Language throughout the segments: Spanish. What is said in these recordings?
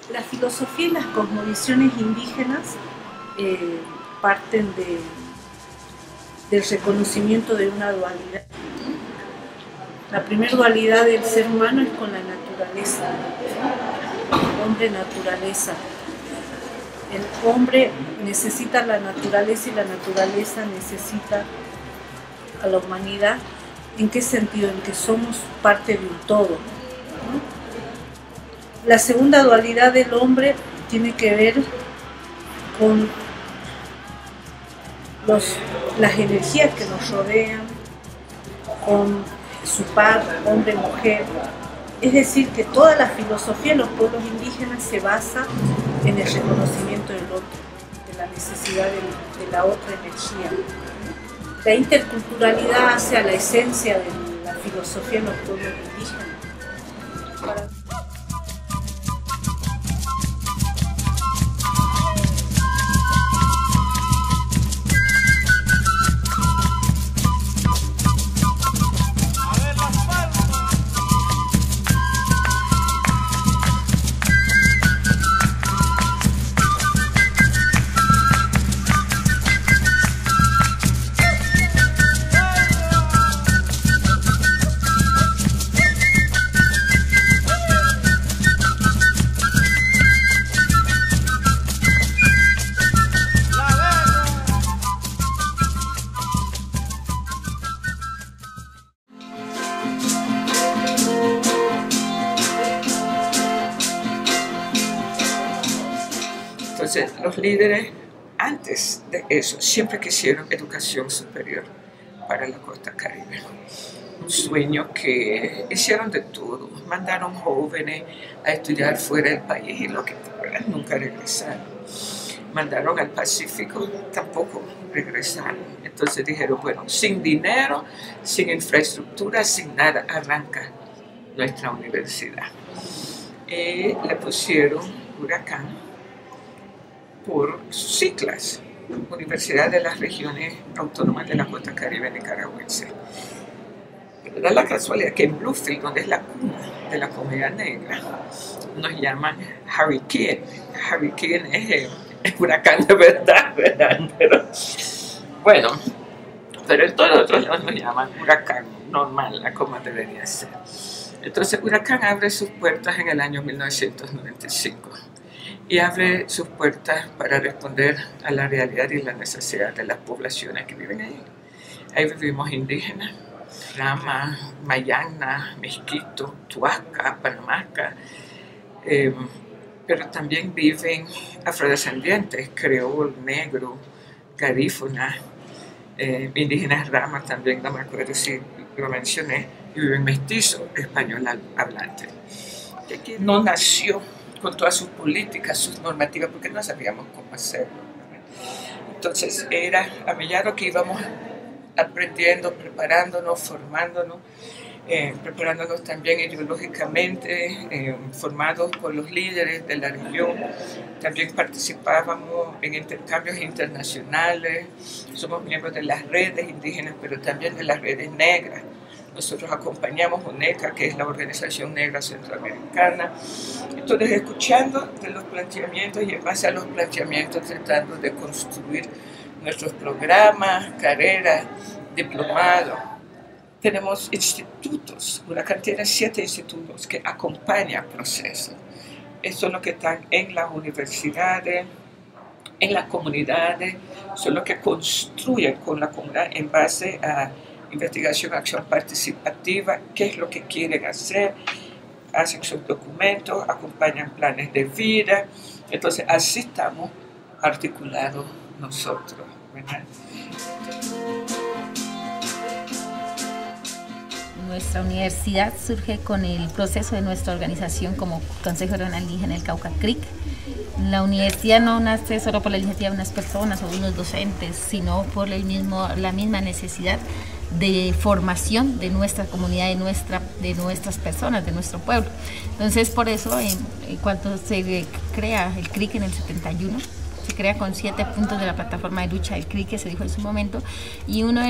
La filosofía y las cosmovisiones indígenas parten del reconocimiento de una dualidad. La primera dualidad del ser humano es con la naturaleza, hombre-naturaleza. El hombre necesita la naturaleza y la naturaleza necesita a la humanidad. ¿En qué sentido? En que somos parte de un todo, ¿no? La segunda dualidad del hombre tiene que ver con las energías que nos rodean, con su par, hombre-mujer. Es decir, que toda la filosofía de los pueblos indígenas se basa en el reconocimiento del otro, de la necesidad de la otra energía. La interculturalidad hace a la esencia de la filosofía de los pueblos indígenas. Entonces, los líderes, antes de eso, siempre quisieron educación superior para la costa caribe. Un sueño que hicieron de todo. Mandaron jóvenes a estudiar fuera del país y lo que nunca regresaron. Mandaron al Pacífico, tampoco regresaron. Entonces dijeron, bueno, sin dinero, sin infraestructura, sin nada, arranca nuestra universidad. Y le pusieron Huracán por sus siglas, Universidad de las Regiones Autónomas de la Costa Caribe Nicaragüense. Pero da la casualidad que en Bluefield, donde es la cuna de la comedia negra, nos llaman Hurricane. Hurricane es el huracán de verdad, ¿verdad? Pero en todos otros lados nos llaman huracán normal, como debería ser. Entonces, Huracán abre sus puertas en el año 1995. Y abre sus puertas para responder a la realidad y la necesidad de las poblaciones que viven ahí. Ahí vivimos indígenas, Rama, Mayana, Mezquito, Tuasca, Panamasca, pero también viven afrodescendientes, creol, negro, garífuna, indígenas Rama también, no me acuerdo si lo mencioné, y viven mestizos, español hablante. Que aquí no nació con todas sus políticas, sus normativas, porque no sabíamos cómo hacerlo. Entonces era a medida que íbamos aprendiendo, preparándonos, formándonos, preparándonos también ideológicamente, formados por los líderes de la región. También participábamos en intercambios internacionales, somos miembros de las redes indígenas, pero también de las redes negras. Nosotros acompañamos UNECA, que es la Organización Negra Centroamericana. Entonces, escuchando de los planteamientos y en base a los planteamientos tratando de construir nuestros programas, carreras, diplomados. Tenemos institutos, Huracán tiene 7 institutos que acompañan procesos. Estos son los que están en las universidades, en las comunidades, son los que construyen con la comunidad en base a investigación, acción participativa, qué es lo que quieren hacer, hacen sus documentos, acompañan planes de vida. Entonces, así estamos articulados nosotros, ¿verdad? Nuestra universidad surge con el proceso de nuestra organización como Consejo Regional Indígena del Cauca CRIC. La universidad no nace solo por la iniciativa de unas personas o de unos docentes, sino por la misma necesidad de formación de nuestra comunidad, de nuestras personas, de nuestro pueblo. Entonces, por eso, cuando se crea el CRIC en el 71, se crea con 7 puntos de la plataforma de lucha del CRIC que se dijo en su momento, y uno de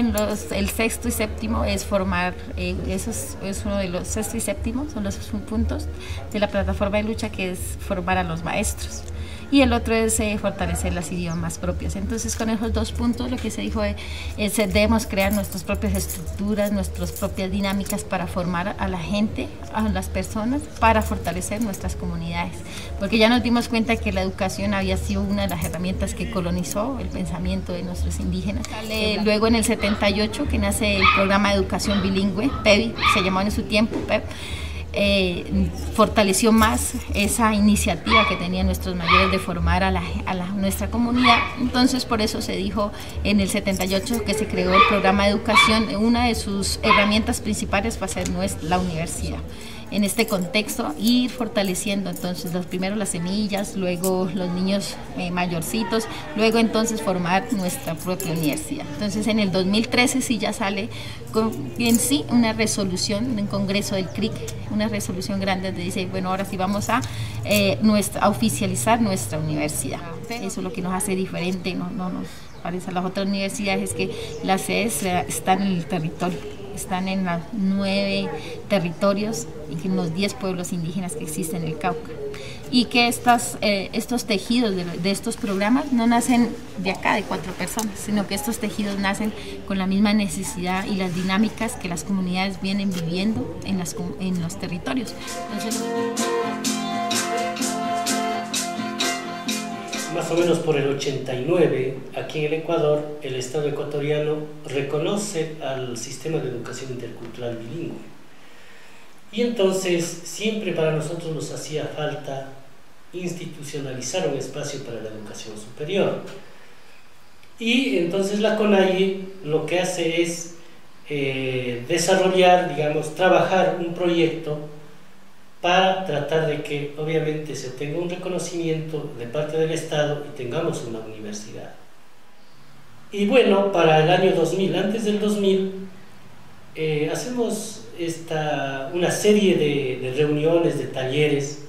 el sexto y séptimo es formar, es uno de los sexto y séptimo, son los puntos de la plataforma de lucha, que es formar a los maestros. Y el otro es fortalecer los idiomas propios. Entonces, con esos 2 puntos lo que se dijo es debemos crear nuestras propias estructuras, nuestras propias dinámicas para formar a la gente, a las personas, para fortalecer nuestras comunidades. Porque ya nos dimos cuenta que la educación había sido una de las herramientas que colonizó el pensamiento de nuestros indígenas. Luego en el 78 que nace el programa de educación bilingüe, PEBI, se llamó en su tiempo, PEB. Fortaleció más esa iniciativa que tenían nuestros mayores de formar a nuestra comunidad. Entonces por eso se dijo en el 78 que se creó el programa de educación. Una de sus herramientas principales va a ser la universidad. En este contexto, ir fortaleciendo entonces primero las semillas, luego los niños mayorcitos, luego entonces formar nuestra propia universidad. Entonces en el 2013 sí ya sale en sí una resolución de un congreso del CRIC, una resolución grande donde dice, bueno, ahora sí vamos a oficializar nuestra universidad. Eso es lo que nos hace diferente, no nos parece a las otras universidades, es que las sedes están en el territorio. Están en los 9 territorios y en los 10 pueblos indígenas que existen en el Cauca. Y que estos tejidos de estos programas no nacen de acá, de 4 personas, sino que estos tejidos nacen con la misma necesidad y las dinámicas que las comunidades vienen viviendo en los territorios. Entonces, más o menos por el 89, aquí en el Ecuador, el Estado ecuatoriano reconoce al sistema de educación intercultural bilingüe. Y entonces, siempre para nosotros nos hacía falta institucionalizar un espacio para la educación superior. Y entonces la CONAIE lo que hace es desarrollar, digamos, trabajar un proyecto para tratar de que obviamente se tenga un reconocimiento de parte del Estado y tengamos una universidad. Y bueno, para el año 2000, antes del 2000, hacemos una serie de reuniones, de talleres,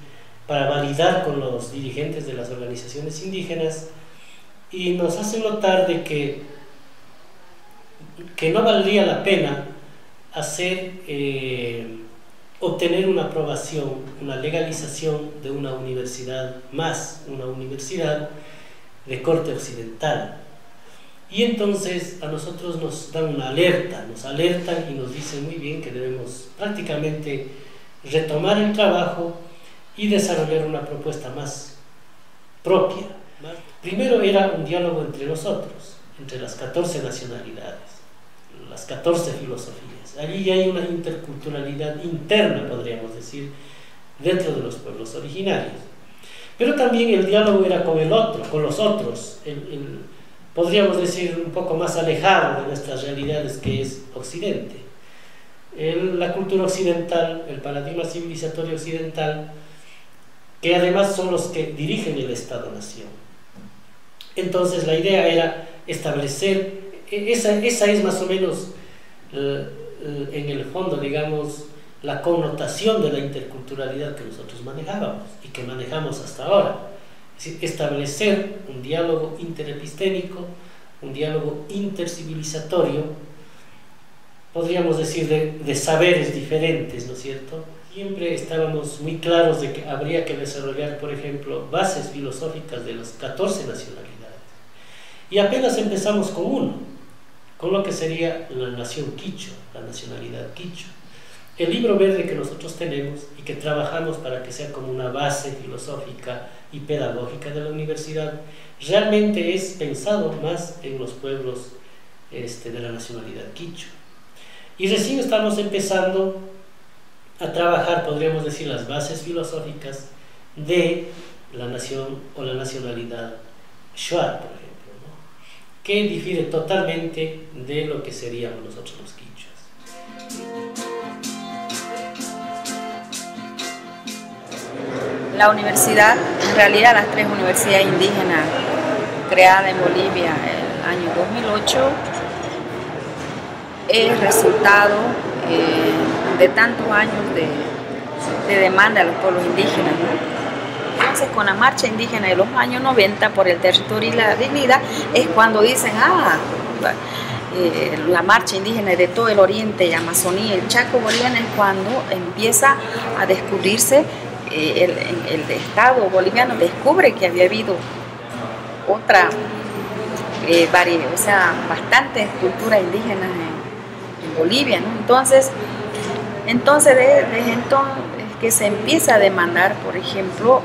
para validar con los dirigentes de las organizaciones indígenas, y nos hacen notar de que no valdría la pena obtener una aprobación, una legalización de una universidad una universidad de corte occidental. Y entonces a nosotros nos dan una alerta, nos alertan y nos dicen muy bien que debemos prácticamente retomar el trabajo y desarrollar una propuesta más propia. Primero era un diálogo entre nosotros, entre las 14 nacionalidades, las 14 filosofías. Allí hay una interculturalidad interna, podríamos decir, dentro de los pueblos originarios. Pero también el diálogo era con el otro, con los otros, podríamos decir un poco más alejado de nuestras realidades, que es Occidente. La cultura occidental, el paradigma civilizatorio occidental, que además son los que dirigen el Estado-Nación. Entonces la idea era establecer, esa es más o menos en el fondo, digamos, la connotación de la interculturalidad que nosotros manejábamos y que manejamos hasta ahora. Es decir, establecer un diálogo interepistémico, un diálogo intercivilizatorio, podríamos decir de saberes diferentes, ¿no es cierto? Siempre estábamos muy claros de que habría que desarrollar, por ejemplo, bases filosóficas de las 14 nacionalidades. Y apenas empezamos con uno, con lo que sería la nación quichua, la nacionalidad quichua. El libro verde que nosotros tenemos y que trabajamos para que sea como una base filosófica y pedagógica de la universidad, realmente es pensado más en los pueblos de la nacionalidad quichua. Y recién estamos empezando a trabajar, podríamos decir, las bases filosóficas de la nación o la nacionalidad shuar, por ejemplo, ¿no? Que difiere totalmente de lo que seríamos nosotros los quichuas. La universidad, en realidad las 3 universidades indígenas creadas en Bolivia en el año 2008, es resultado de tantos años de demanda de los pueblos indígenas, ¿no? entonces con la marcha indígena de los años 90 por el territorio y la dignidad es cuando dicen, la marcha indígena de todo el oriente, Amazonía, el Chaco boliviano, es cuando empieza a descubrirse, el Estado boliviano descubre que había habido otra, bastantes culturas indígenas en Bolivia, ¿no? Entonces desde entonces que se empieza a demandar, por ejemplo,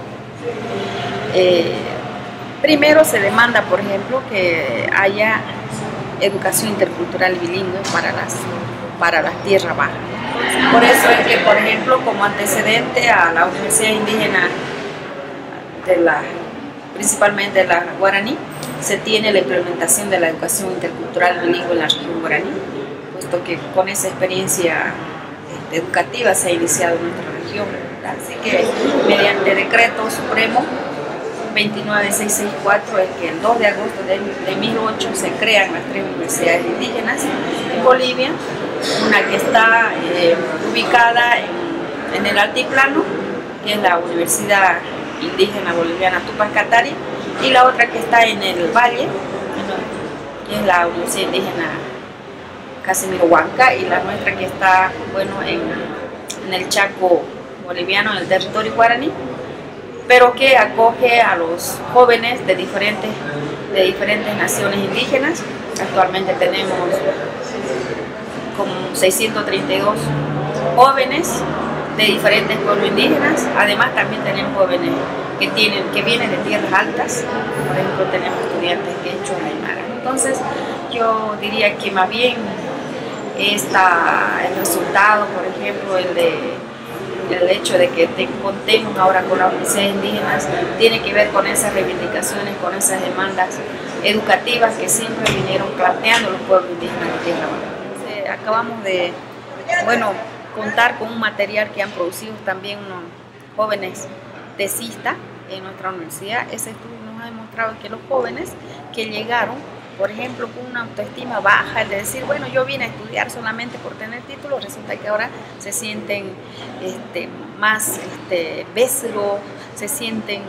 primero se demanda, por ejemplo, que haya educación intercultural bilingüe para las tierras bajas. Por eso es que, por ejemplo, como antecedente a la Universidad Indígena principalmente la guaraní, se tiene la implementación de la educación intercultural bilingüe en la región guaraní, puesto que con esa experiencia educativa se ha iniciado en nuestra región. Así que mediante decreto supremo 29664 es que el 2 de agosto de 2008 se crean las 3 universidades indígenas en Bolivia, una que está ubicada en el altiplano, que es la Universidad Indígena Boliviana Tupac Katari, y la otra que está en el valle, que es la Universidad Indígena Casimiro Huanca, y la nuestra que está, en el Chaco boliviano, en el territorio guaraní, pero que acoge a los jóvenes de diferentes naciones indígenas. Actualmente tenemos como 632 jóvenes de diferentes pueblos indígenas. Además también tenemos jóvenes que vienen de tierras altas. Por ejemplo, tenemos estudiantes quechua y aymara. Entonces yo diría que más bien el resultado, por ejemplo, el hecho de que contemos ahora con las universidades indígenas, tiene que ver con esas reivindicaciones, con esas demandas educativas que siempre vinieron planteando los pueblos indígenas de tierra baja. Acabamos de contar con un material que han producido también unos jóvenes tesistas en nuestra universidad. Ese estudio nos ha demostrado que los jóvenes que llegaron, por ejemplo, con una autoestima baja, el de decir, yo vine a estudiar solamente por tener título, resulta que ahora se sienten más Bécero, se sienten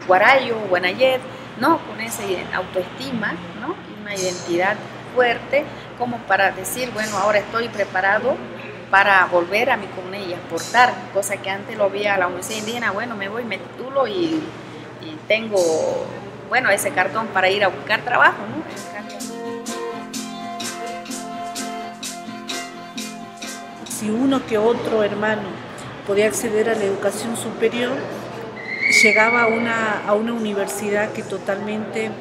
Guarayo, Guanayet, ¿no? Con esa autoestima, ¿no? Y una identidad fuerte, como para decir, ahora estoy preparado para volver a mi comunidad y aportar, cosa que antes lo veía a la universidad indígena, me voy, me titulo y tengo ese cartón para ir a buscar trabajo, ¿no? Si uno que otro hermano podía acceder a la educación superior, llegaba a una universidad que totalmente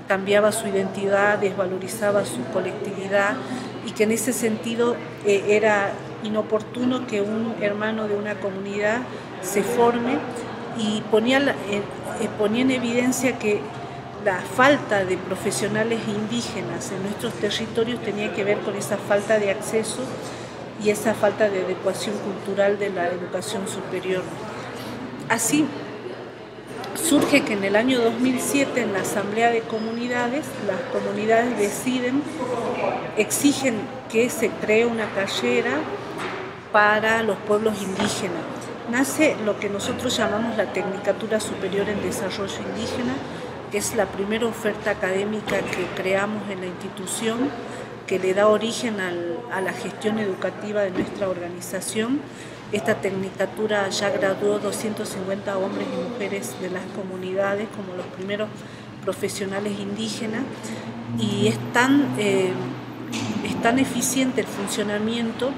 cambiaba su identidad, desvalorizaba su colectividad, y que en ese sentido era inoportuno que un hermano de una comunidad se forme, y ponía en evidencia que la falta de profesionales indígenas en nuestros territorios tenía que ver con esa falta de acceso y esa falta de adecuación cultural de la educación superior. Así surge que en el año 2007, en la Asamblea de Comunidades, las comunidades exigen que se cree una carrera para los pueblos indígenas. Nace lo que nosotros llamamos la Tecnicatura Superior en Desarrollo Indígena, que es la primera oferta académica que creamos en la institución, que le da origen a la gestión educativa de nuestra organización. Esta tecnicatura ya graduó 250 hombres y mujeres de las comunidades como los primeros profesionales indígenas, y es tan eficiente el funcionamiento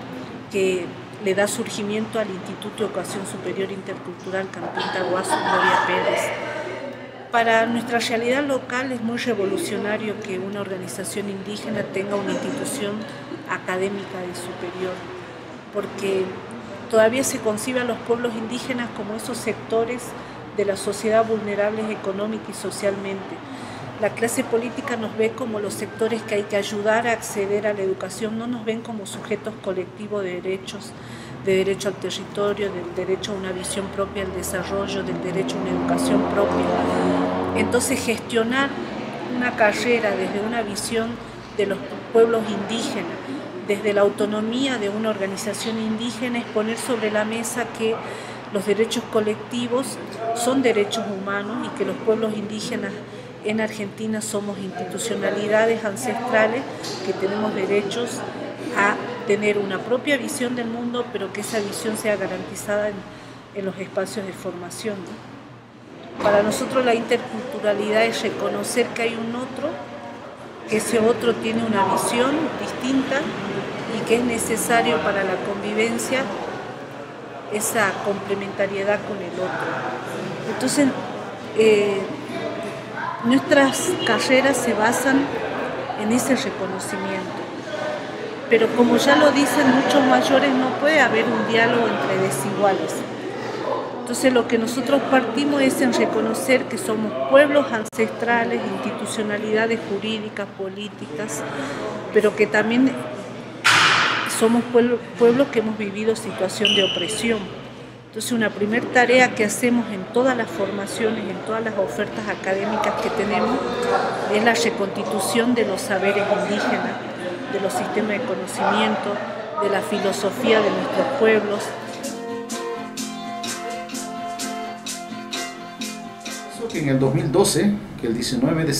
que le da surgimiento al Instituto de Educación Superior Intercultural Campín Tahuasu Gloria Pérez. Para nuestra realidad local es muy revolucionario que una organización indígena tenga una institución académica de superior, porque todavía se concibe a los pueblos indígenas como esos sectores de la sociedad vulnerables económica y socialmente. La clase política nos ve como los sectores que hay que ayudar a acceder a la educación, no nos ven como sujetos colectivos de derechos, de derecho al territorio, del derecho a una visión propia del desarrollo, del derecho a una educación propia. Entonces, gestionar una carrera desde una visión de los pueblos indígenas, desde la autonomía de una organización indígena, es poner sobre la mesa que los derechos colectivos son derechos humanos y que los pueblos indígenas en Argentina somos institucionalidades ancestrales que tenemos derechos a tener una propia visión del mundo, pero que esa visión sea garantizada en los espacios de formación, ¿no? Para nosotros la interculturalidad es reconocer que hay un otro, que ese otro tiene una visión distinta y que es necesario para la convivencia esa complementariedad con el otro. Entonces, nuestras carreras se basan en ese reconocimiento. Pero como ya lo dicen muchos mayores, no puede haber un diálogo entre desiguales. Entonces lo que nosotros partimos es en reconocer que somos pueblos ancestrales, institucionalidades jurídicas, políticas, pero que también somos pueblos que hemos vivido situación de opresión. Entonces una primera tarea que hacemos en todas las formaciones, en todas las ofertas académicas que tenemos, es la reconstitución de los saberes indígenas, de los sistemas de conocimiento, de la filosofía de nuestros pueblos. Que en el 2012, que el 19 de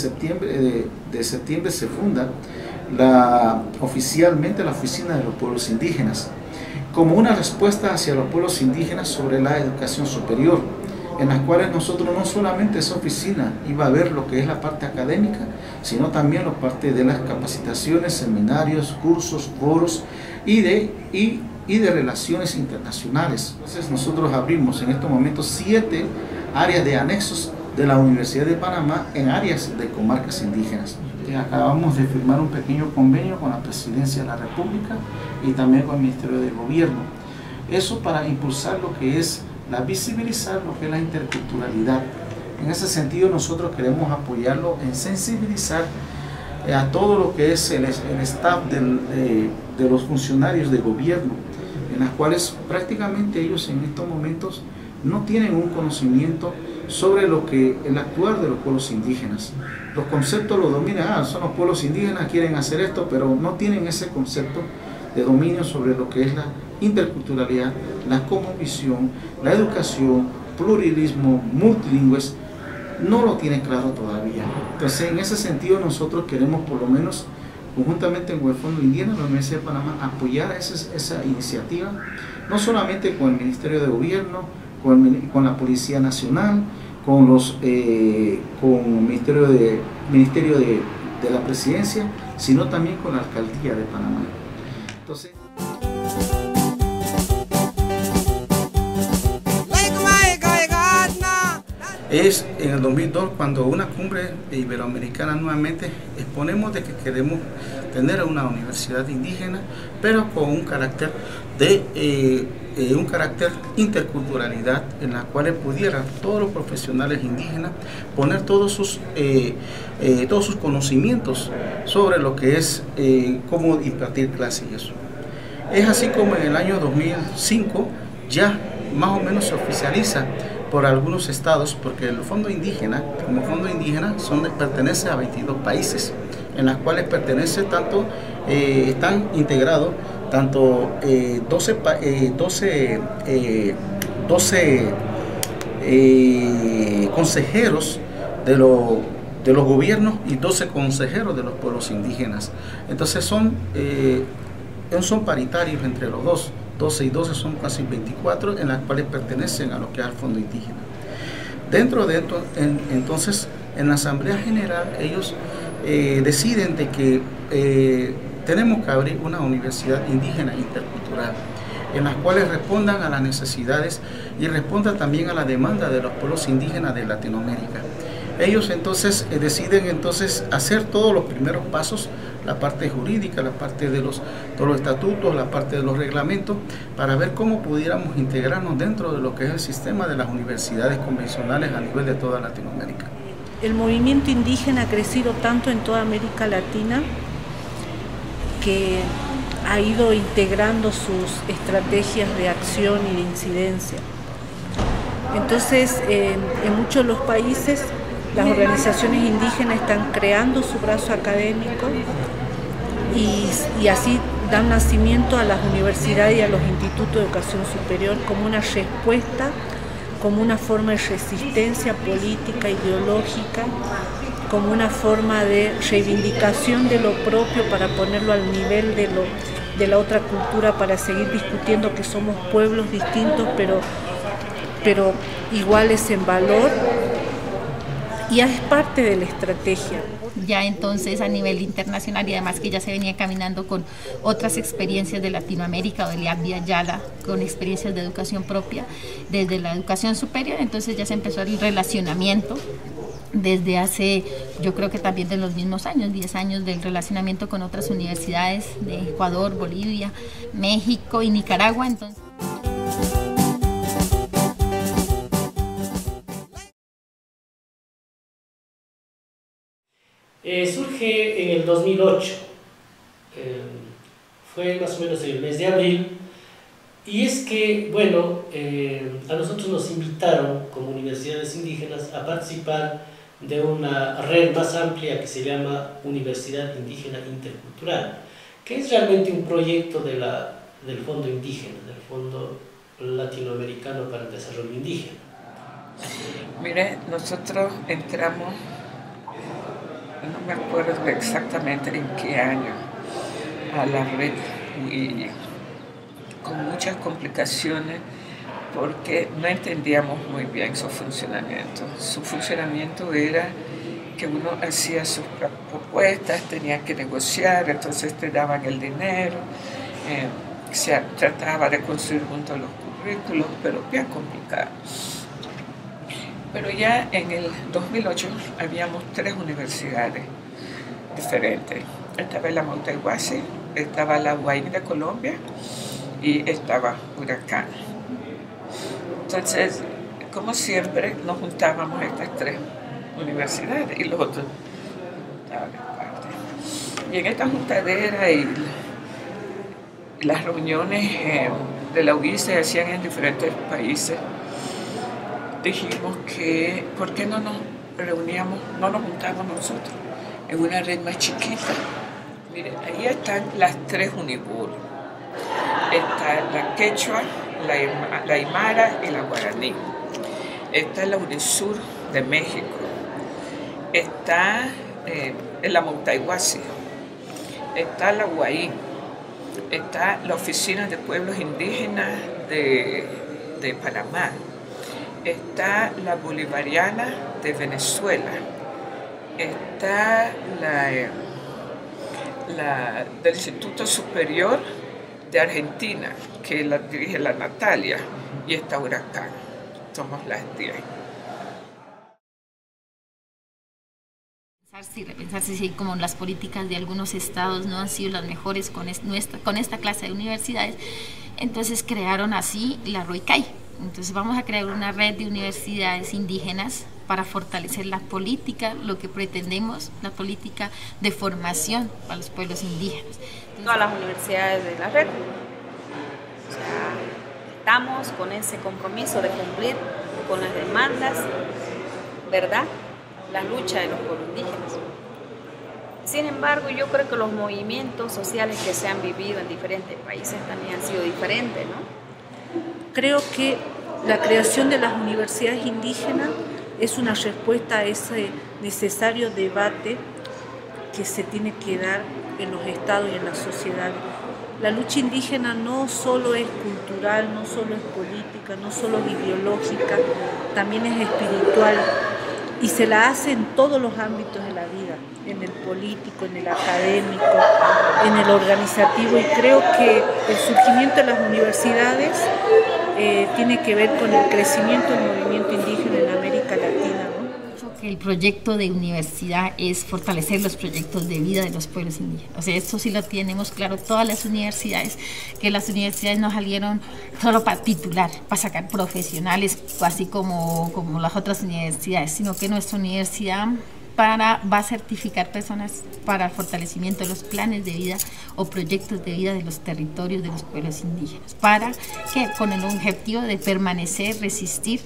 septiembre se funda oficialmente la Oficina de los Pueblos Indígenas, como una respuesta hacia los pueblos indígenas sobre la educación superior, en las cuales nosotros no solamente esa oficina iba a ver lo que es la parte académica, sino también la parte de las capacitaciones, seminarios, cursos, foros y de relaciones internacionales. Entonces nosotros abrimos en estos momentos 7 áreas de anexos de la Universidad de Panamá en áreas de comarcas indígenas. Acabamos de firmar un pequeño convenio con la Presidencia de la República y también con el Ministerio de Gobierno. Eso para impulsar lo que es visibilizar lo que es la interculturalidad. En ese sentido nosotros queremos apoyarlo en sensibilizar a todo lo que es el staff de los funcionarios de gobierno, en las cuales prácticamente ellos en estos momentos no tienen un conocimiento sobre el actuar de los pueblos indígenas. Los conceptos los dominan, son los pueblos indígenas, quieren hacer esto, pero no tienen ese concepto de dominio sobre lo que es la interculturalidad, la cosmovisión, la educación, pluralismo, multilingües, no lo tienen claro todavía. Entonces, en ese sentido, nosotros queremos, por lo menos, conjuntamente con el Fondo Indígena, la Universidad de Panamá, apoyar esa iniciativa, no solamente con el Ministerio de Gobierno, con la Policía Nacional, con el Ministerio de la Presidencia, sino también con la Alcaldía de Panamá. Entonces, es en el 2002 cuando una cumbre iberoamericana nuevamente exponemos de que queremos tener una universidad indígena, pero con un carácter de interculturalidad, en la cual pudieran todos los profesionales indígenas poner todos sus conocimientos sobre lo que es cómo impartir clases y eso. Es así como en el año 2005 ya más o menos se oficializa por algunos estados, porque el Fondo Indígena, como Fondo Indígena, pertenece a 22 países, en las cuales pertenece tanto, están integrados tanto 12 consejeros de los gobiernos y 12 consejeros de los pueblos indígenas. Entonces son paritarios entre los dos. 12 y 12 son casi 24, en las cuales pertenecen a lo que es el Fondo Indígena. Dentro de esto, entonces, en la Asamblea General, ellos deciden de que tenemos que abrir una universidad indígena intercultural, en las cuales respondan a las necesidades y respondan también a la demanda de los pueblos indígenas de Latinoamérica. Ellos entonces deciden hacer todos los primeros pasos, la parte jurídica, la parte de todos los estatutos, la parte de los reglamentos, para ver cómo pudiéramos integrarnos dentro de lo que es el sistema de las universidades convencionales a nivel de toda Latinoamérica. El movimiento indígena ha crecido tanto en toda América Latina que ha ido integrando sus estrategias de acción y de incidencia. Entonces, en muchos de los países, las organizaciones indígenas están creando su brazo académico y así dan nacimiento a las universidades y a los institutos de educación superior como una respuesta, como una forma de resistencia política, ideológica, como una forma de reivindicación de lo propio para ponerlo al nivel de la otra cultura, para seguir discutiendo que somos pueblos distintos pero iguales en valor, y es parte de la estrategia. Ya entonces a nivel internacional, y además que ya se venía caminando con otras experiencias de Latinoamérica o de la Vía Yala, con experiencias de educación propia desde la educación superior, entonces ya se empezó el relacionamiento desde hace, yo creo que también de los mismos años, 10 años del relacionamiento con otras universidades de Ecuador, Bolivia, México y Nicaragua. Entonces surge en el 2008, fue más o menos en el mes de abril, y es que, bueno, a nosotros nos invitaron como universidades indígenas a participar de una red más amplia que se llama Universidad Indígena Intercultural, que es realmente un proyecto del Fondo Indígena, del Fondo Latinoamericano para el Desarrollo Indígena. Mire, nosotros entramos, no me acuerdo exactamente en qué año, a la red, y con muchas complicaciones porque no entendíamos muy bien su funcionamiento. Su funcionamiento era que uno hacía sus propuestas, tenía que negociar, entonces te daban el dinero, se trataba de construir junto a los currículos, pero bien complicado. Pero ya en el 2008 habíamos 3 universidades diferentes. Estaba la Motaiguasi, estaba la UAI de Colombia y estaba Huracán. Entonces, como siempre, nos juntábamos estas 3 universidades y los otros estaban aparte. Y en esta juntadera y las reuniones de la UIS se hacían en diferentes países, dijimos que ¿por qué no nos reuníamos, no nos juntábamos nosotros en una red más chiquita? Miren, ahí están las 3 Unibur. Está la Quechua, la Aymara y la Guaraní. Está la Unisur de México. Está la Motaiguasi. Está la UAI. Está la Oficina de Pueblos Indígenas de Panamá. Está la Bolivariana de Venezuela. Está la del Instituto Superior de Argentina, que la dirige la Natalia, y está Huracán. Somos las 10. Repensarse si como las políticas de algunos estados no han sido las mejores con esta clase de universidades, entonces crearon así la ROICAI. Entonces vamos a crear una red de universidades indígenas para fortalecer la política, lo que pretendemos, la política de formación para los pueblos indígenas. Entonces, todas las universidades de la red, o sea, estamos con ese compromiso de cumplir con las demandas, ¿verdad?, la lucha de los pueblos indígenas. Sin embargo, yo creo que los movimientos sociales que se han vivido en diferentes países también han sido diferentes, ¿no? Creo que la creación de las universidades indígenas es una respuesta a ese necesario debate que se tiene que dar en los estados y en las sociedades. La lucha indígena no solo es cultural, no solo es política, no solo es ideológica, también es espiritual. Y se la hace en todos los ámbitos de la vida, en el político, en el académico, en el organizativo, y creo que el surgimiento de las universidades tiene que ver con el crecimiento del movimiento indígena en América Latina, ¿no? El proyecto de universidad es fortalecer los proyectos de vida de los pueblos indígenas. O sea, esto sí lo tenemos claro todas las universidades, que las universidades no salieron solo para titular, para sacar profesionales, así como las otras universidades, sino que nuestra universidad va a certificar personas para el fortalecimiento de los planes de vida o proyectos de vida de los territorios de los pueblos indígenas, para que con el objetivo de permanecer, resistir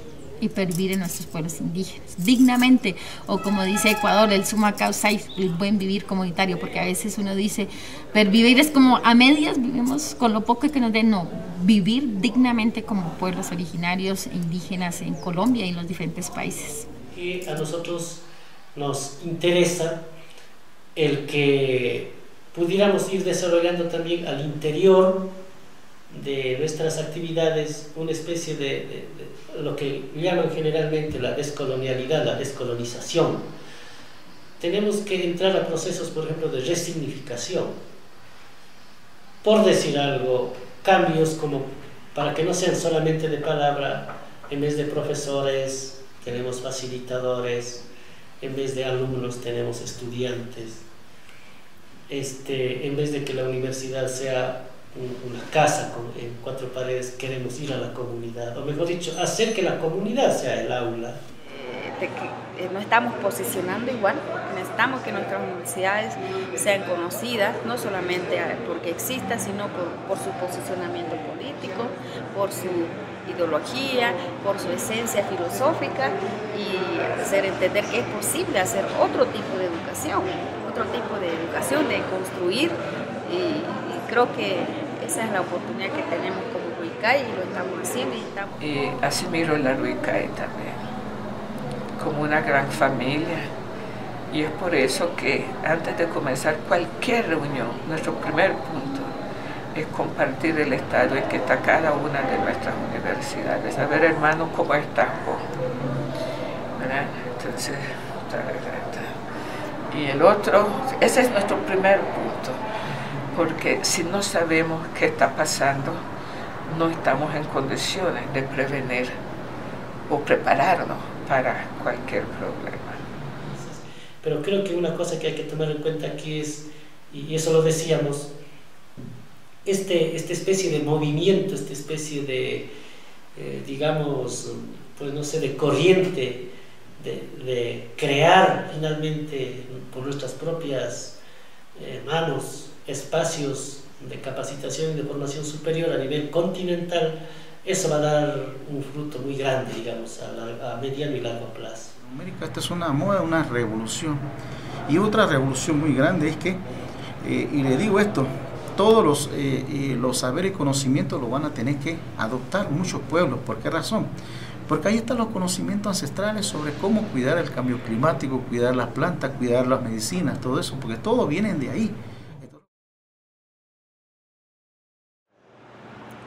y pervivir en nuestros pueblos indígenas, dignamente, o como dice Ecuador, el summa causa, el buen vivir comunitario, porque a veces uno dice, pervivir es como a medias, vivimos con lo poco que nos den, no, vivir dignamente como pueblos originarios e indígenas en Colombia y en los diferentes países. Y a nosotros nos interesa el que pudiéramos ir desarrollando también al interior de nuestras actividades una especie de lo que llaman generalmente la descolonialidad, la descolonización. Tenemos que entrar a procesos, por ejemplo, de resignificación. Por decir algo, cambios como para que no sean solamente de palabra, en vez de profesores tenemos facilitadores, en vez de alumnos tenemos estudiantes, en vez de que la universidad sea una casa en 4 paredes, queremos ir a la comunidad, o mejor dicho, hacer que la comunidad sea el aula. Nos estamos posicionando igual, necesitamos que nuestras universidades sean conocidas, no solamente porque existan, sino por su posicionamiento político, por su ideología, por su esencia filosófica, y hacer entender que es posible hacer otro tipo de educación, de construir, y creo que esa es la oportunidad que tenemos como Ruicay y lo estamos haciendo. Y así miro la Ruicay también, como una gran familia, y es por eso que antes de comenzar cualquier reunión, nuestro primer punto es compartir el estado en que está cada una de nuestras universidades. A ver, hermano, ¿cómo estamos? ¿Verdad? Entonces, y el otro, ese es nuestro primer punto, porque si no sabemos qué está pasando, no estamos en condiciones de prevenir o prepararnos para cualquier problema. Pero creo que una cosa que hay que tomar en cuenta aquí es, y eso lo decíamos, esta especie de movimiento, esta especie de, digamos, pues no sé, de corriente, de crear finalmente por nuestras propias manos espacios de capacitación y de formación superior a nivel continental, eso va a dar un fruto muy grande, digamos, a mediano y largo plazo. En América esta es una moda, una revolución. Y otra revolución muy grande es que, y le digo esto, todos los saberes y conocimientos los van a tener que adoptar muchos pueblos. ¿Por qué razón? Porque ahí están los conocimientos ancestrales sobre cómo cuidar el cambio climático, cuidar las plantas, cuidar las medicinas, todo eso, porque todo viene de ahí.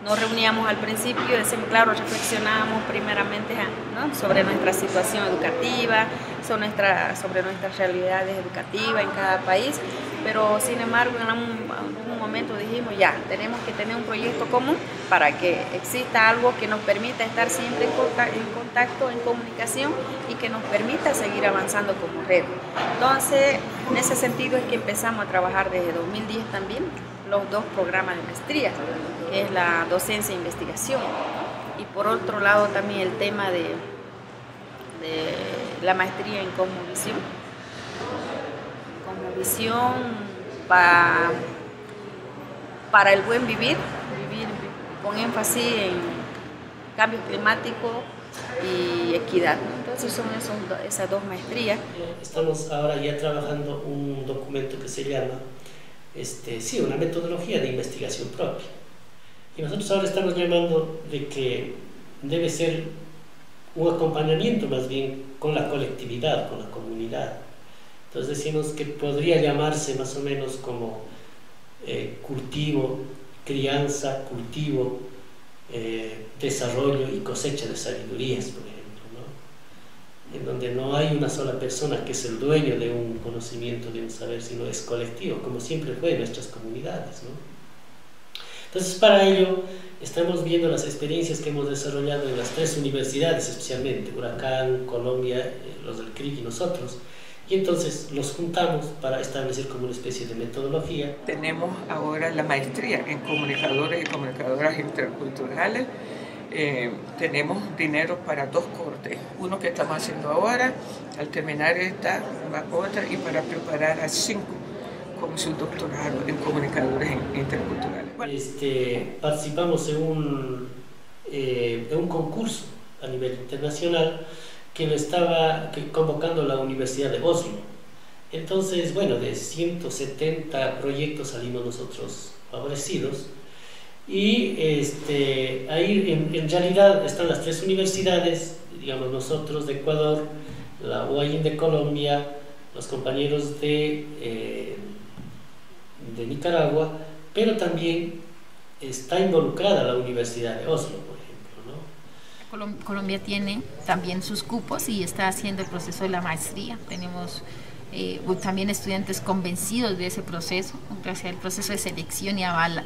Nos reuníamos al principio, claro, reflexionábamos primeramente, ¿no?, sobre nuestra situación educativa, sobre nuestras realidades educativas en cada país, pero sin embargo en algún momento dijimos, ya, tenemos que tener un proyecto común para que exista algo que nos permita estar siempre en contacto, en comunicación, y que nos permita seguir avanzando como red. Entonces, en ese sentido es que empezamos a trabajar desde 2010 también los 2 programas de maestría, que es la docencia e investigación, y por otro lado también el tema de la maestría en cosmovisión para el buen vivir con énfasis en cambio climático y equidad. Entonces son esas 2 maestrías. Estamos ahora ya trabajando un documento que se llama una metodología de investigación propia. Y nosotros ahora estamos llamando de que debe ser un acompañamiento más bien con la colectividad, con la comunidad. Entonces decimos que podría llamarse más o menos como cultivo, crianza, cultivo, desarrollo y cosecha de sabidurías, por ejemplo, ¿no? En donde no hay una sola persona que es el dueño de un conocimiento, de un saber, sino es colectivo, como siempre fue en nuestras comunidades, ¿no? Entonces, para ello, estamos viendo las experiencias que hemos desarrollado en las 3 universidades, especialmente Huracán, Colombia, los del CRIC y nosotros, y entonces los juntamos para establecer como una especie de metodología. Tenemos ahora la maestría en comunicadores y comunicadoras interculturales. Tenemos dinero para 2 cortes, uno que estamos haciendo ahora, al terminar esta, otra, y para preparar a 5 con su doctorado en comunicadores interculturales. Participamos en un concurso a nivel internacional que lo estaba convocando la Universidad de Oslo. Entonces, bueno, de 170 proyectos salimos nosotros favorecidos. Y ahí en realidad están las 3 universidades, digamos nosotros de Ecuador, la UAIN de Colombia, los compañeros de Nicaragua, pero también está involucrada la Universidad de Oslo, por ejemplo, ¿no? Colombia tiene también sus cupos y está haciendo el proceso de la maestría. Tenemos también estudiantes convencidos de ese proceso, gracias al proceso de selección y aval,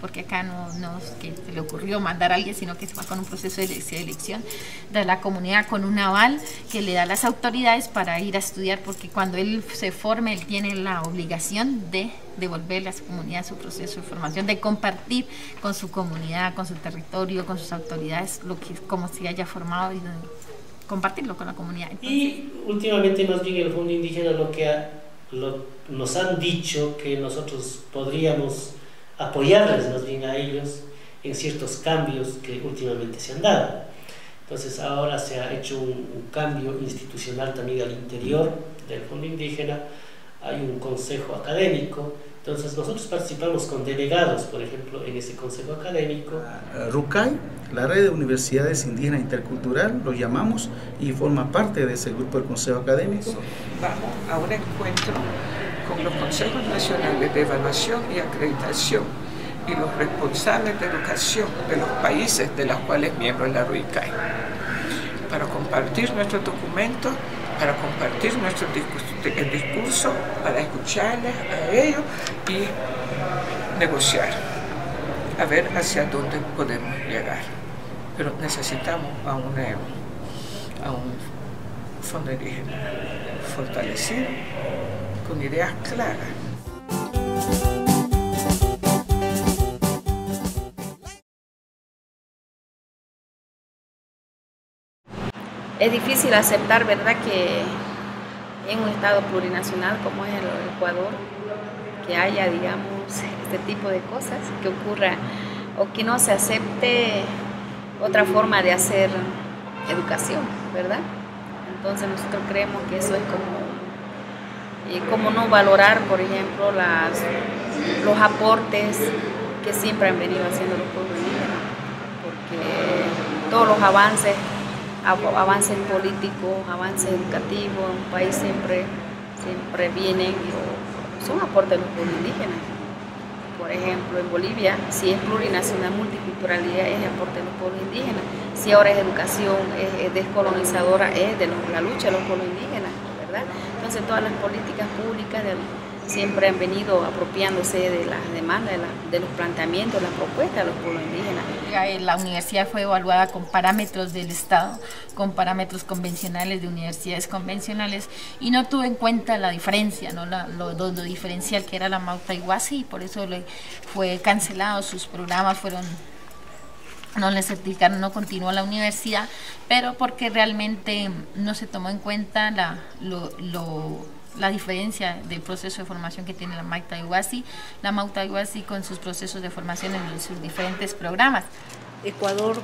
porque acá no es que se le ocurrió mandar a alguien, sino que se va con un proceso de selección de la comunidad con un aval que le da las autoridades para ir a estudiar, porque cuando él se forme, él tiene la obligación de devolverle a su comunidad su proceso de formación, de compartir con su comunidad, con su territorio, con sus autoridades, como se haya formado y compartirlo con la comunidad. Entonces, y últimamente más bien el Fondo Indígena nos han dicho que nosotros podríamos apoyarles más bien a ellos en ciertos cambios que últimamente se han dado. Entonces ahora se ha hecho un cambio institucional también al interior del Fondo Indígena, hay un consejo académico. Entonces nosotros participamos con delegados, por ejemplo, en ese consejo académico. RUCAI, la red de universidades indígenas intercultural, lo llamamos, y forma parte de ese grupo del consejo académico. Vamos a un encuentro con los consejos nacionales de evaluación y acreditación y los responsables de educación de los países de los cuales es miembro de la RUCAI, para compartir nuestros documentos, para compartir nuestro discurso, para escucharles a ellos y negociar, a ver hacia dónde podemos llegar. Pero necesitamos a un fondo indígena fortalecido, con ideas claras. Es difícil aceptar, ¿verdad?, que en un estado plurinacional como es el Ecuador, que haya, digamos, este tipo de cosas, que ocurra o que no se acepte otra forma de hacer educación, ¿verdad? Entonces nosotros creemos que eso es como no valorar, por ejemplo, los aportes que siempre han venido haciendo los pueblos indígenas, porque todos los avances políticos, avances educativos en un país siempre vienen, son aportes de los pueblos indígenas. Por ejemplo, en Bolivia, si es plurinacional, multiculturalidad, es aporte de los pueblos indígenas. Si ahora es educación, es descolonizadora, es de la lucha de los pueblos indígenas, ¿verdad? Entonces todas las políticas públicas siempre han venido apropiándose de las demandas, de los planteamientos, las propuestas de los pueblos indígenas. La universidad fue evaluada con parámetros del Estado, con parámetros convencionales de universidades convencionales, y no tuvo en cuenta la diferencia, ¿no? lo diferencial que era la Mauta Iguazí, y por eso fue cancelado, sus programas no le certificaron, no continuó la universidad, pero porque realmente no se tomó en cuenta la diferencia del proceso de formación que tiene la Mauta Iguazí con sus procesos de formación en sus diferentes programas. Ecuador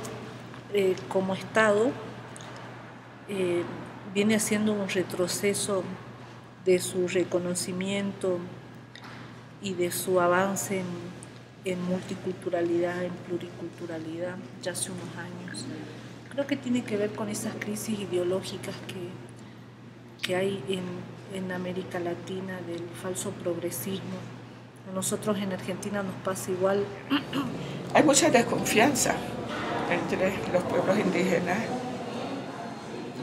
como Estado viene haciendo un retroceso de su reconocimiento y de su avance en multiculturalidad, en pluriculturalidad, ya hace unos años. Creo que tiene que ver con esas crisis ideológicas que hay en América Latina, del falso progresismo. A nosotros en Argentina nos pasa igual. Hay mucha desconfianza entre los pueblos indígenas,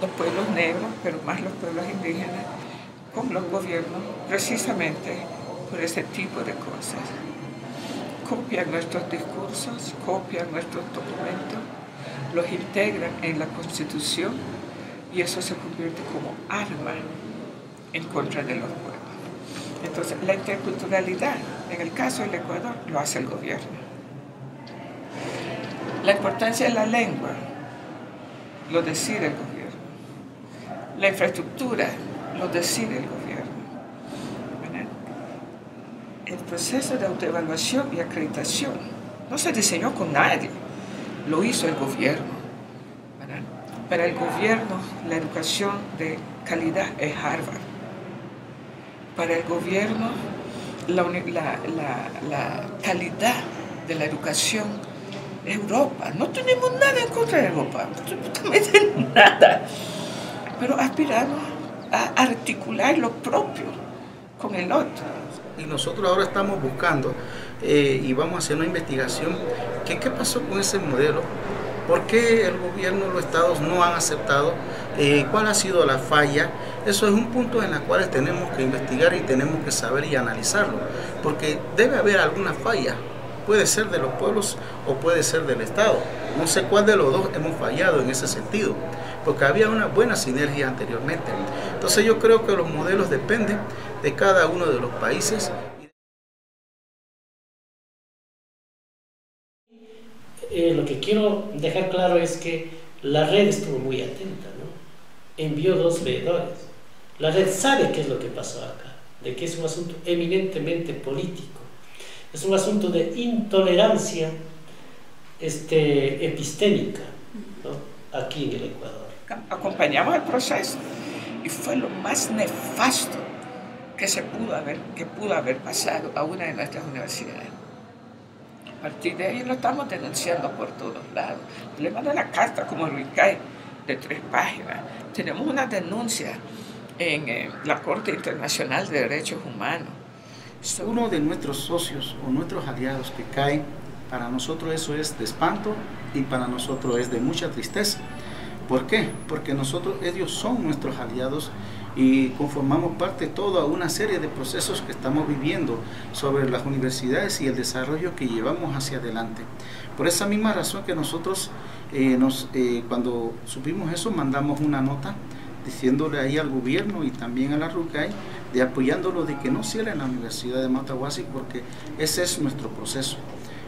los pueblos negros, pero más los pueblos indígenas, con los gobiernos, precisamente por ese tipo de cosas. Copian nuestros discursos, copian nuestros documentos, los integran en la Constitución y eso se convierte como arma en contra de los pueblos. Entonces, la interculturalidad, en el caso del Ecuador, lo hace el gobierno. La importancia de la lengua lo decide el gobierno. La infraestructura lo decide el gobierno. El proceso de autoevaluación y acreditación no se diseñó con nadie, lo hizo el gobierno. Para el gobierno, la educación de calidad es Harvard. Para el gobierno, la calidad de la educación es Europa. No tenemos nada en contra de Europa, absolutamente nada. Pero aspiramos a articular lo propio con el otro. Y nosotros ahora estamos buscando y vamos a hacer una investigación. ¿Qué pasó con ese modelo? ¿Por qué el gobierno, los estados no han aceptado? ¿Cuál ha sido la falla? Eso es un punto en el cual tenemos que investigar y tenemos que saber y analizarlo, porque debe haber alguna falla. Puede ser de los pueblos o puede ser del Estado. No sé cuál de los dos hemos fallado en ese sentido, porque había una buena sinergia anteriormente. Entonces yo creo que los modelos dependen de cada uno de los países. Lo que quiero dejar claro es que la red estuvo muy atenta, ¿no? Envió 2 veedores. La red sabe qué es lo que pasó acá, de que es un asunto eminentemente político. Es un asunto de intolerancia epistémica, ¿no? Aquí en el Ecuador. Acompañamos el proceso y fue lo más nefasto que pudo haber pasado a una de nuestras universidades. A partir de ahí lo estamos denunciando por todos lados. Le mando la carta como Ruicay de 3 páginas. Tenemos una denuncia en la Corte Internacional de Derechos Humanos. Uno de nuestros socios o nuestros aliados que caen, para nosotros eso es de espanto y para nosotros es de mucha tristeza. ¿Por qué? Porque ellos son nuestros aliados y conformamos parte de toda una serie de procesos que estamos viviendo sobre las universidades y el desarrollo que llevamos hacia adelante. Por esa misma razón que nosotros, cuando supimos eso, mandamos una nota diciéndole ahí al gobierno y también a la RUCAI, de apoyándolo de que no cierren la Universidad de Matahuasi, porque ese es nuestro proceso.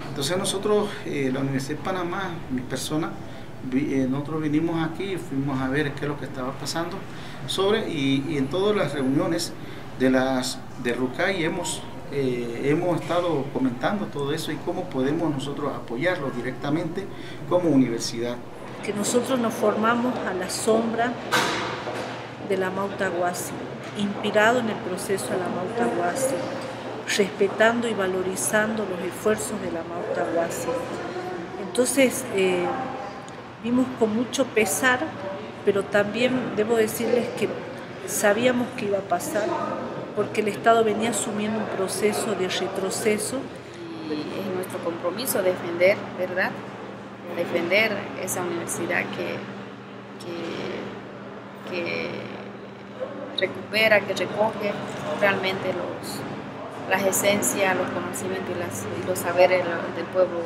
Entonces nosotros, la Universidad de Panamá, mi persona, nosotros vinimos aquí y fuimos a ver qué es lo que estaba pasando y en todas las reuniones de RUCAI hemos estado comentando todo eso y cómo podemos nosotros apoyarlo directamente como universidad. Que nosotros nos formamos a la sombra de la Matahuasi, inspirado en el proceso de la Matahuasi, respetando y valorizando los esfuerzos de la Matahuasi. Entonces, vimos con mucho pesar, pero también debo decirles que sabíamos que iba a pasar, porque el Estado venía asumiendo un proceso de retroceso. Es nuestro compromiso defender, ¿verdad? Defender esa universidad que recupera, que recoge realmente las esencias, los conocimientos y los saberes del pueblo,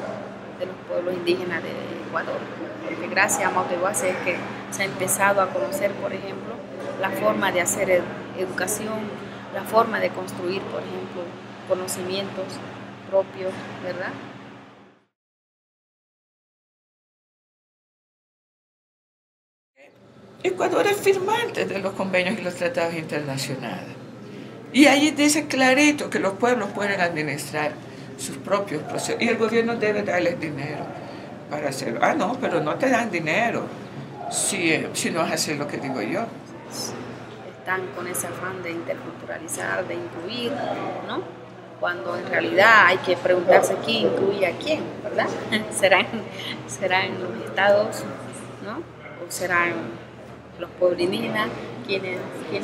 de los pueblos indígenas de Ecuador. Porque gracias a Matahuasi es que se ha empezado a conocer, por ejemplo, la forma de hacer educación, la forma de construir, por ejemplo, conocimientos propios, ¿verdad? Ecuador es firmante de los convenios y los tratados internacionales. Y ahí dice clarito que los pueblos pueden administrar sus propios procesos. Y el gobierno debe darles dinero para hacerlo. Ah, no, pero no te dan dinero si no haces lo que digo yo. Están con ese afán de interculturalizar, de incluir, ¿no? Cuando en realidad hay que preguntarse quién incluye a quién, ¿verdad? ¿Serán los estados, ¿no? ¿O serán los pueblos indígenas quienes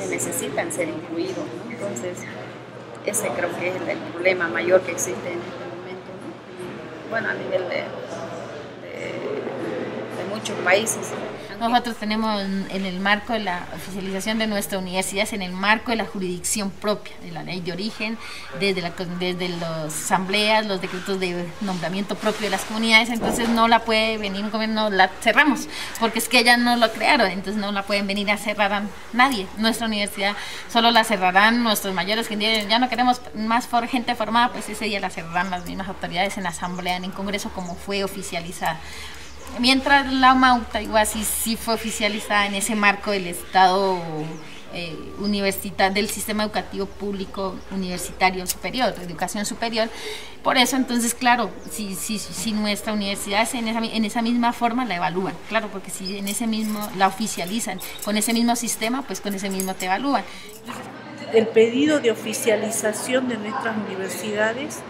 necesitan ser incluidos, ¿no? Entonces, ese creo que es el problema mayor que existe en este momento, ¿no? Bueno, a nivel de muchos países. Nosotros tenemos en el marco de la oficialización de nuestra universidad, en el marco de la jurisdicción propia, de la ley de origen, desde las asambleas, los decretos de nombramiento propio de las comunidades, entonces no la puede venir un gobierno, la cerramos, porque es que ellas no lo crearon, entonces no la pueden venir a cerrar a nadie. Nuestra universidad solo la cerrarán nuestros mayores que dicen, ya no queremos más gente formada, pues ese día la cerrarán las mismas autoridades en asamblea, en congreso, como fue oficializada. Mientras la Matahuasi sí fue oficializada en ese marco del Estado del sistema educativo público universitario superior, de educación superior. Por eso, entonces, claro, si nuestra universidad en esa misma forma la evalúan, claro, porque si en ese mismo la oficializan, con ese mismo sistema, pues con ese mismo te evalúan. El pedido de oficialización de nuestras universidades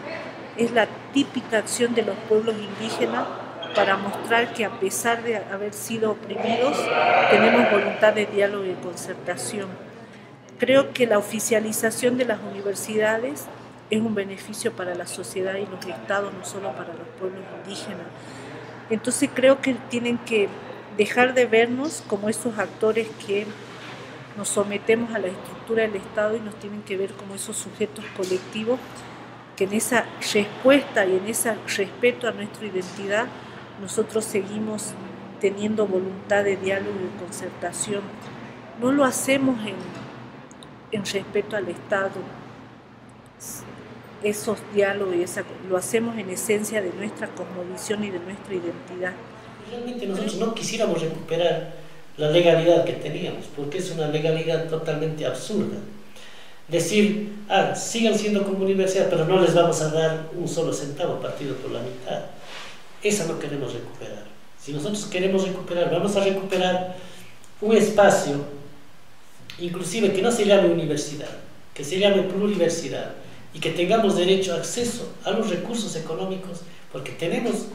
es la típica acción de los pueblos indígenas para mostrar que a pesar de haber sido oprimidos, tenemos voluntad de diálogo y concertación. Creo que la oficialización de las universidades es un beneficio para la sociedad y los estados, no solo para los pueblos indígenas. Entonces creo que tienen que dejar de vernos como esos actores que nos sometemos a la estructura del Estado y nos tienen que ver como esos sujetos colectivos que en esa respuesta y en ese respeto a nuestra identidad nosotros seguimos teniendo voluntad de diálogo y de concertación. No lo hacemos en respeto al Estado, esos diálogos, lo hacemos en esencia de nuestra cosmovisión y de nuestra identidad. Realmente nosotros no quisiéramos recuperar la legalidad que teníamos, porque es una legalidad totalmente absurda. Decir, sigan siendo como universidad, pero no les vamos a dar un solo centavo partido por la mitad. Esa no queremos recuperar. Si nosotros queremos recuperar, vamos a recuperar un espacio, inclusive que no se llame universidad, que se llame pluriversidad, y que tengamos derecho a acceso a los recursos económicos, porque tenemos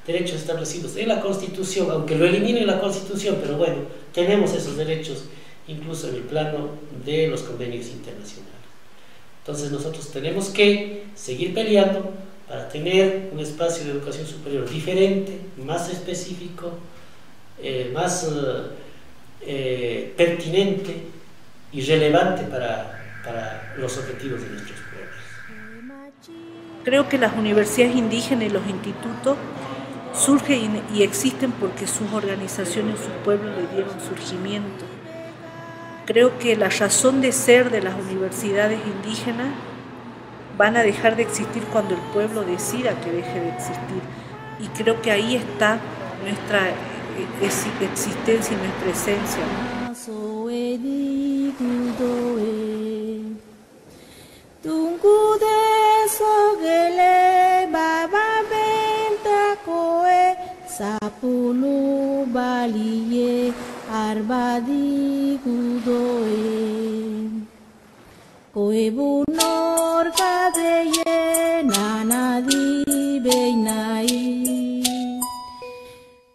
derechos establecidos en la Constitución, aunque lo elimine la Constitución, pero bueno, tenemos esos derechos incluso en el plano de los convenios internacionales. Entonces nosotros tenemos que seguir peleando para tener un espacio de educación superior diferente, más específico, más pertinente y relevante para los objetivos de nuestros pueblos. Creo que las universidades indígenas y los institutos surgen y existen porque sus organizaciones, sus pueblos le dieron surgimiento. Creo que la razón de ser de las universidades indígenas van a dejar de existir cuando el pueblo decida que deje de existir. Y creo que ahí está nuestra existencia y nuestra esencia. Sapulu baliye arbadi gudoe koebunor kabeye nanadi beinai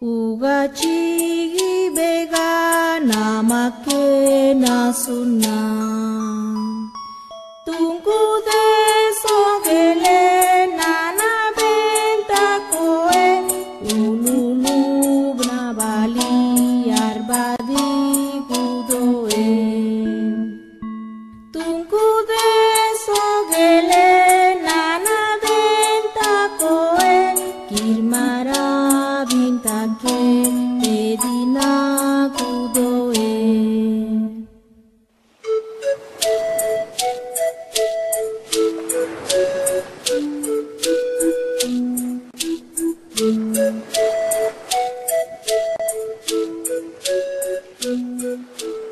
ugachigi bega namake nasuna tunggu de sogele nana benta koe ululu bnabali arbadi gudoe tunggu de sogele nana benta koe kirmara bintake edina gudoe. Thank you.